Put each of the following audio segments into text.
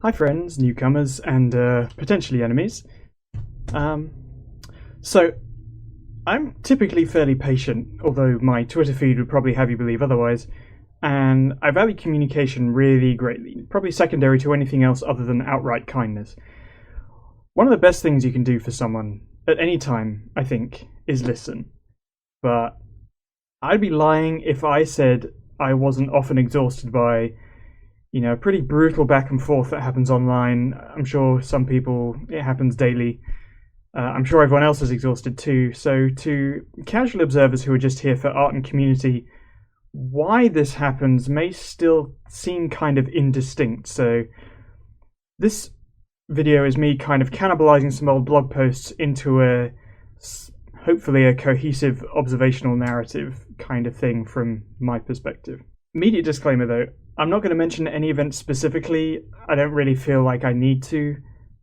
Hi friends, newcomers, and potentially enemies. So, I'm typically fairly patient, although my Twitter feed would probably have you believe otherwise, and I value communication really greatly, probably secondary to anything else other than outright kindness. One of the best things you can do for someone, at any time, I think, is listen. But I'd be lying if I said I wasn't often exhausted by pretty brutal back and forth that happens online. I'm sure some people, it happens daily. I'm sure everyone else is exhausted too. So, to casual observers who are just here for art and community, why this happens may still seem kind of indistinct. So, this video is me kind of cannibalizing some old blog posts into hopefully a cohesive observational narrative kind of thing from my perspective. Immediate disclaimer though, I'm not going to mention any events specifically. I don't really feel like I need to.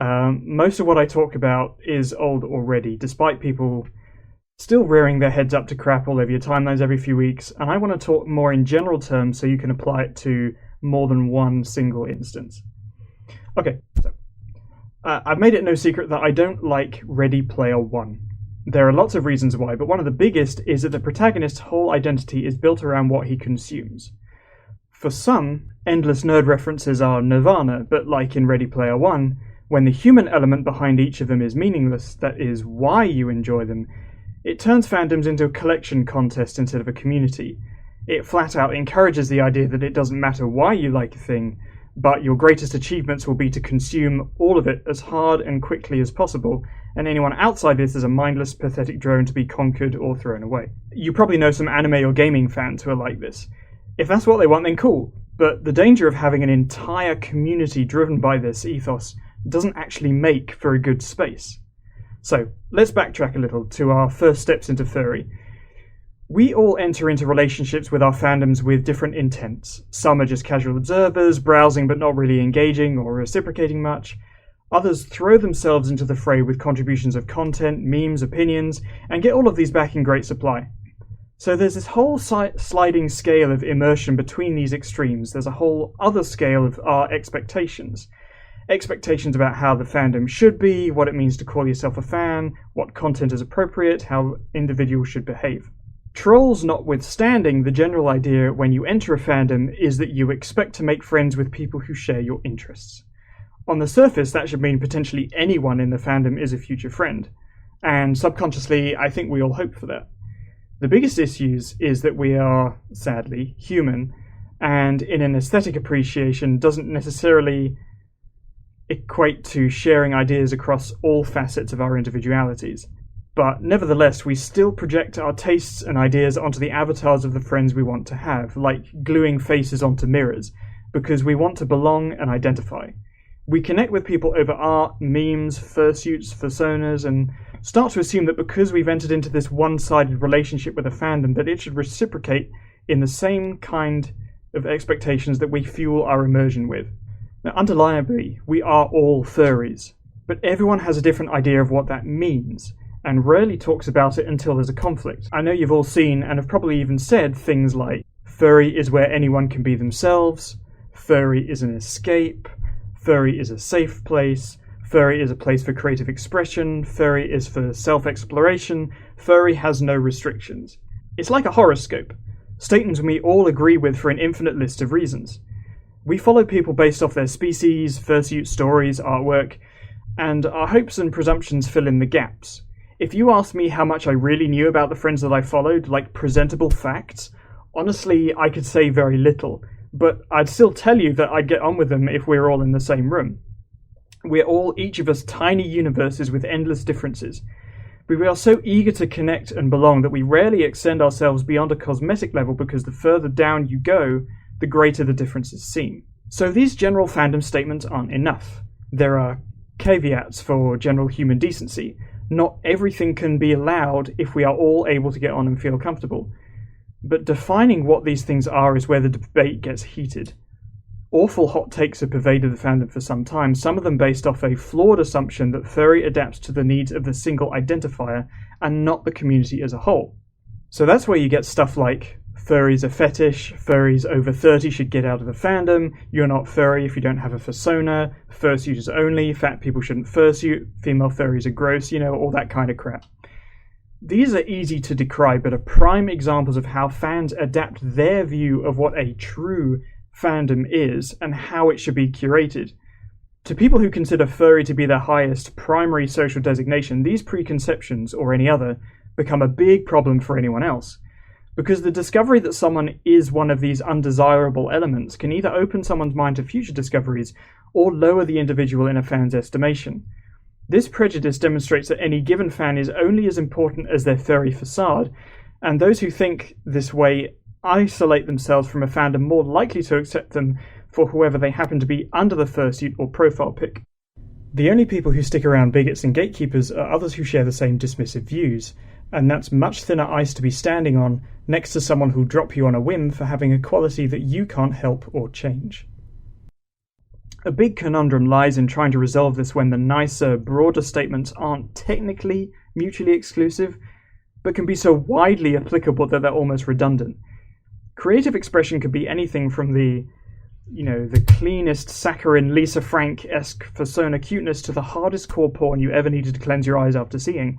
Most of what I talk about is old already, despite people still rearing their heads up to crap all over your timelines every few weeks, and I want to talk more in general terms so you can apply it to more than one single instance. Okay, so I've made it no secret that I don't like Ready Player One. There are lots of reasons why, but one of the biggest is that the protagonist's whole identity is built around what he consumes. For some, endless nerd references are nirvana, but like in Ready Player One, when the human element behind each of them is meaningless, that is why you enjoy them, it turns fandoms into a collection contest instead of a community. It flat out encourages the idea that it doesn't matter why you like a thing, but your greatest achievements will be to consume all of it as hard and quickly as possible, and anyone outside this is a mindless, pathetic drone to be conquered or thrown away. You probably know some anime or gaming fans who are like this. If that's what they want, then cool. But the danger of having an entire community driven by this ethos doesn't actually make for a good space. So, let's backtrack a little to our first steps into Furry. We all enter into relationships with our fandoms with different intents. Some are just casual observers, browsing but not really engaging or reciprocating much. Others throw themselves into the fray with contributions of content, memes, opinions, and get all of these back in great supply. So there's this whole sliding scale of immersion between these extremes. There's a whole other scale of our expectations. Expectations about how the fandom should be, what it means to call yourself a fan, what content is appropriate, how individuals should behave. Trolls notwithstanding, the general idea when you enter a fandom is that you expect to make friends with people who share your interests. On the surface, that should mean potentially anyone in the fandom is a future friend. And subconsciously, I think we all hope for that. The biggest issues is that we are, sadly, human, and in an aesthetic appreciation doesn't necessarily equate to sharing ideas across all facets of our individualities. But nevertheless, we still project our tastes and ideas onto the avatars of the friends we want to have, like gluing faces onto mirrors, because we want to belong and identify. We connect with people over art, memes, fursuits, personas, and start to assume that because we've entered into this one-sided relationship with a fandom, that it should reciprocate in the same kind of expectations that we fuel our immersion with. Now, undeniably, we are all furries, but everyone has a different idea of what that means, and rarely talks about it until there's a conflict. I know you've all seen, and have probably even said, things like, furry is where anyone can be themselves, furry is an escape, furry is a safe place, furry is a place for creative expression, furry is for self-exploration, furry has no restrictions. It's like a horoscope, statements we all agree with for an infinite list of reasons. We follow people based off their species, fursuit stories, artwork, and our hopes and presumptions fill in the gaps. If you asked me how much I really knew about the friends that I followed, like presentable facts, honestly, I could say very little. But I'd still tell you that I'd get on with them if we were all in the same room. We're all, each of us, tiny universes with endless differences. But we are so eager to connect and belong that we rarely extend ourselves beyond a cosmetic level because the further down you go, the greater the differences seem. So these general fandom statements aren't enough. There are caveats for general human decency. Not everything can be allowed if we are all able to get on and feel comfortable. But defining what these things are is where the debate gets heated. Awful hot takes have pervaded the fandom for some time, some of them based off a flawed assumption that furry adapts to the needs of the single identifier and not the community as a whole. So that's where you get stuff like Furry's a fetish, furries over 30 should get out of the fandom, you're not furry if you don't have a fursona, fursuiters only, fat people shouldn't fursuit, female furries are gross, all that kind of crap. These are easy to decry, but are prime examples of how fans adapt their view of what a true fandom is and how it should be curated. To people who consider furry to be their highest primary social designation, these preconceptions, or any other, become a big problem for anyone else. Because the discovery that someone is one of these undesirable elements can either open someone's mind to future discoveries or lower the individual in a fan's estimation. This prejudice demonstrates that any given fan is only as important as their furry facade, and those who think this way isolate themselves from a fandom more likely to accept them for whoever they happen to be under the fursuit or profile pic. The only people who stick around bigots and gatekeepers are others who share the same dismissive views, and that's much thinner ice to be standing on next to someone who'll drop you on a whim for having a quality that you can't help or change. A big conundrum lies in trying to resolve this when the nicer, broader statements aren't technically mutually exclusive, but can be so widely applicable that they're almost redundant. Creative expression could be anything from the cleanest saccharine Lisa Frank-esque fursona cuteness to the hardest core porn you ever needed to cleanse your eyes after seeing.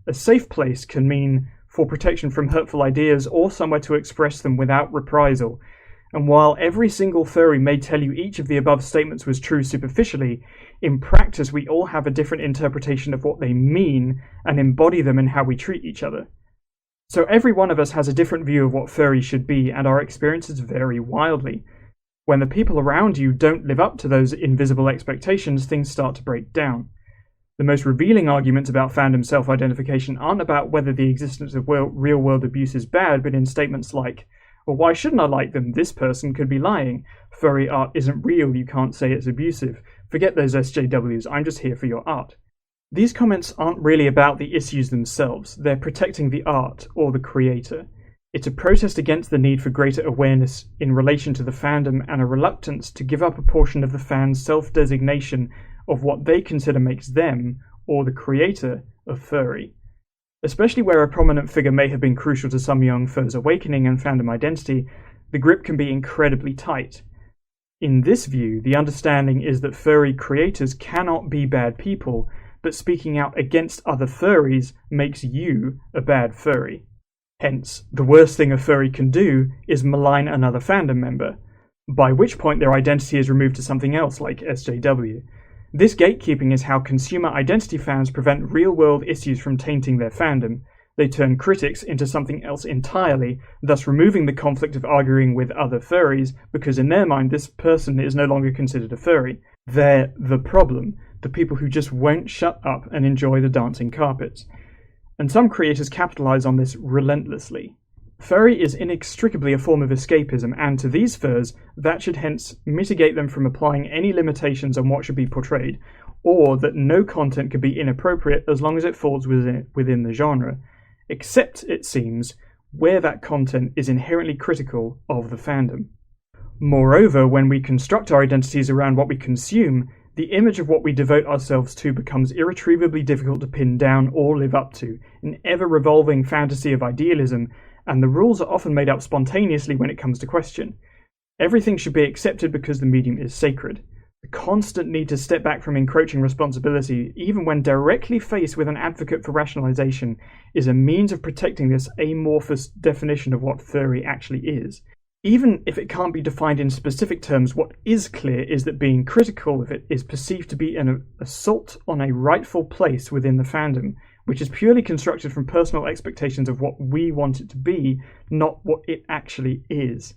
A safe place can mean for protection from hurtful ideas or somewhere to express them without reprisal. And while every single furry may tell you each of the above statements was true superficially, in practice we all have a different interpretation of what they mean and embody them in how we treat each other. So every one of us has a different view of what furry should be, and our experiences vary wildly. When the people around you don't live up to those invisible expectations, things start to break down. The most revealing arguments about fandom self-identification aren't about whether the existence of real-world abuse is bad, but in statements like, well, why shouldn't I like them? This person could be lying. Furry art isn't real, you can't say it's abusive. Forget those SJWs, I'm just here for your art. These comments aren't really about the issues themselves, they're protecting the art or the creator. It's a protest against the need for greater awareness in relation to the fandom and a reluctance to give up a portion of the fans' self-designation of what they consider makes them, or the creator, of furry. Especially where a prominent figure may have been crucial to some young fur's awakening and fandom identity, the grip can be incredibly tight. In this view, the understanding is that furry creators cannot be bad people, but speaking out against other furries makes you a bad furry. Hence, the worst thing a furry can do is malign another fandom member, by which point their identity is removed to something else like SJW. This gatekeeping is how consumer identity fans prevent real-world issues from tainting their fandom. They turn critics into something else entirely, thus removing the conflict of arguing with other furries, because in their mind this person is no longer considered a furry. They're the problem, the people who just won't shut up and enjoy the dancing carpets. And some creators capitalize on this relentlessly. Furry is inextricably a form of escapism, and to these furs, that should hence mitigate them from applying any limitations on what should be portrayed, or that no content could be inappropriate as long as it falls within the genre, except, it seems, where that content is inherently critical of the fandom. Moreover, when we construct our identities around what we consume, the image of what we devote ourselves to becomes irretrievably difficult to pin down or live up to, an ever-revolving fantasy of idealism, and the rules are often made up spontaneously when it comes to question. Everything should be accepted because the medium is sacred. The constant need to step back from encroaching responsibility, even when directly faced with an advocate for rationalization, is a means of protecting this amorphous definition of what furry actually is. Even if it can't be defined in specific terms, what is clear is that being critical of it is perceived to be an assault on a rightful place within the fandom, which is purely constructed from personal expectations of what we want it to be, not what it actually is.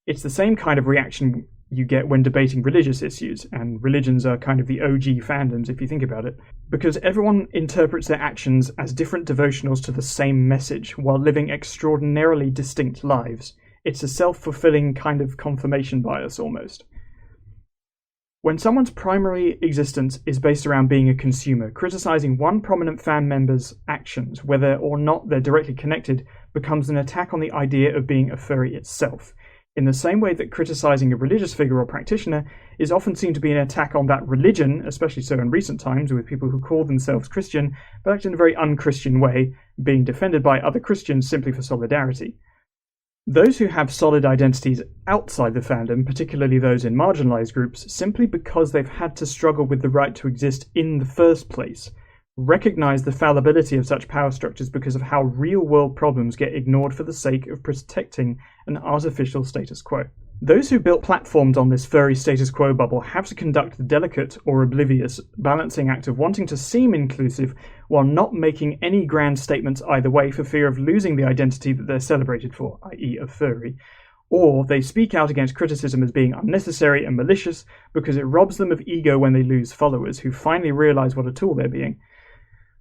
It's the same kind of reaction you get when debating religious issues, and religions are kind of the OG fandoms if you think about it, because everyone interprets their actions as different devotionals to the same message while living extraordinarily distinct lives. It's a self-fulfilling kind of confirmation bias almost. When someone's primary existence is based around being a consumer, criticizing one prominent fan member's actions, whether or not they're directly connected, becomes an attack on the idea of being a furry itself, in the same way that criticizing a religious figure or practitioner is often seen to be an attack on that religion, especially so in recent times with people who call themselves Christian, but act in a very un-Christian way, being defended by other Christians simply for solidarity. Those who have solid identities outside the fandom, particularly those in marginalized groups, simply because they've had to struggle with the right to exist in the first place, recognize the fallibility of such power structures because of how real-world problems get ignored for the sake of protecting an artificial status quo. Those who built platforms on this furry status quo bubble have to conduct the delicate or oblivious balancing act of wanting to seem inclusive while not making any grand statements either way for fear of losing the identity that they're celebrated for, i.e. a furry, or they speak out against criticism as being unnecessary and malicious because it robs them of ego when they lose followers who finally realize what a tool they're being.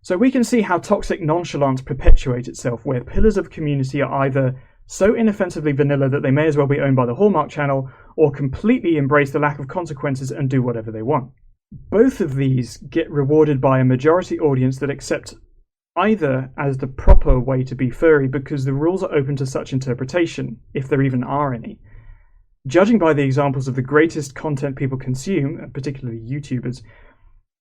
So we can see how toxic nonchalance perpetuates itself, where pillars of community are either so inoffensively vanilla that they may as well be owned by the Hallmark Channel, or completely embrace the lack of consequences and do whatever they want. Both of these get rewarded by a majority audience that accept either as the proper way to be furry because the rules are open to such interpretation, if there even are any. Judging by the examples of the greatest content people consume, particularly YouTubers,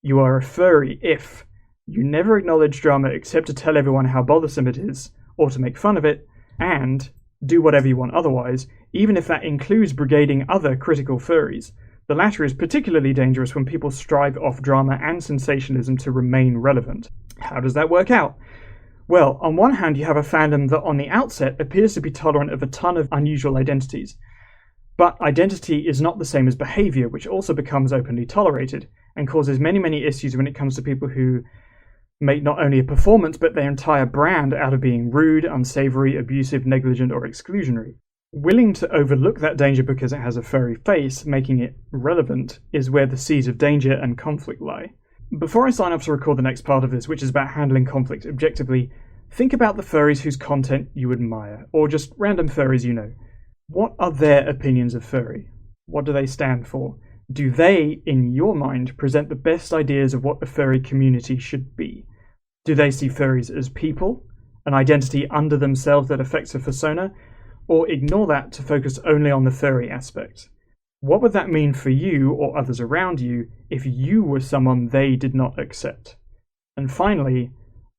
you are a furry if you never acknowledge drama except to tell everyone how bothersome it is, or to make fun of it, and do whatever you want otherwise, even if that includes brigading other critical furries. The latter is particularly dangerous when people strive off drama and sensationalism to remain relevant. How does that work out? Well, on one hand you have a fandom that on the outset appears to be tolerant of a ton of unusual identities. But identity is not the same as behaviour, which also becomes openly tolerated, and causes many issues when it comes to people who make not only a performance but their entire brand out of being rude, unsavoury, abusive, negligent or exclusionary. Willing to overlook that danger because it has a furry face, making it relevant, is where the seeds of danger and conflict lie. Before I sign off to record the next part of this, which is about handling conflict objectively, think about the furries whose content you admire, or just random furries you know. What are their opinions of furry? What do they stand for? Do they, in your mind, present the best ideas of what a furry community should be? Do they see furries as people, an identity under themselves that affects a persona, or ignore that to focus only on the furry aspect? What would that mean for you or others around you if you were someone they did not accept? And finally,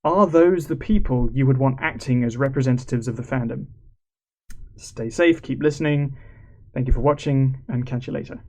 are those the people you would want acting as representatives of the fandom? Stay safe, keep listening. Thank you for watching, and catch you later.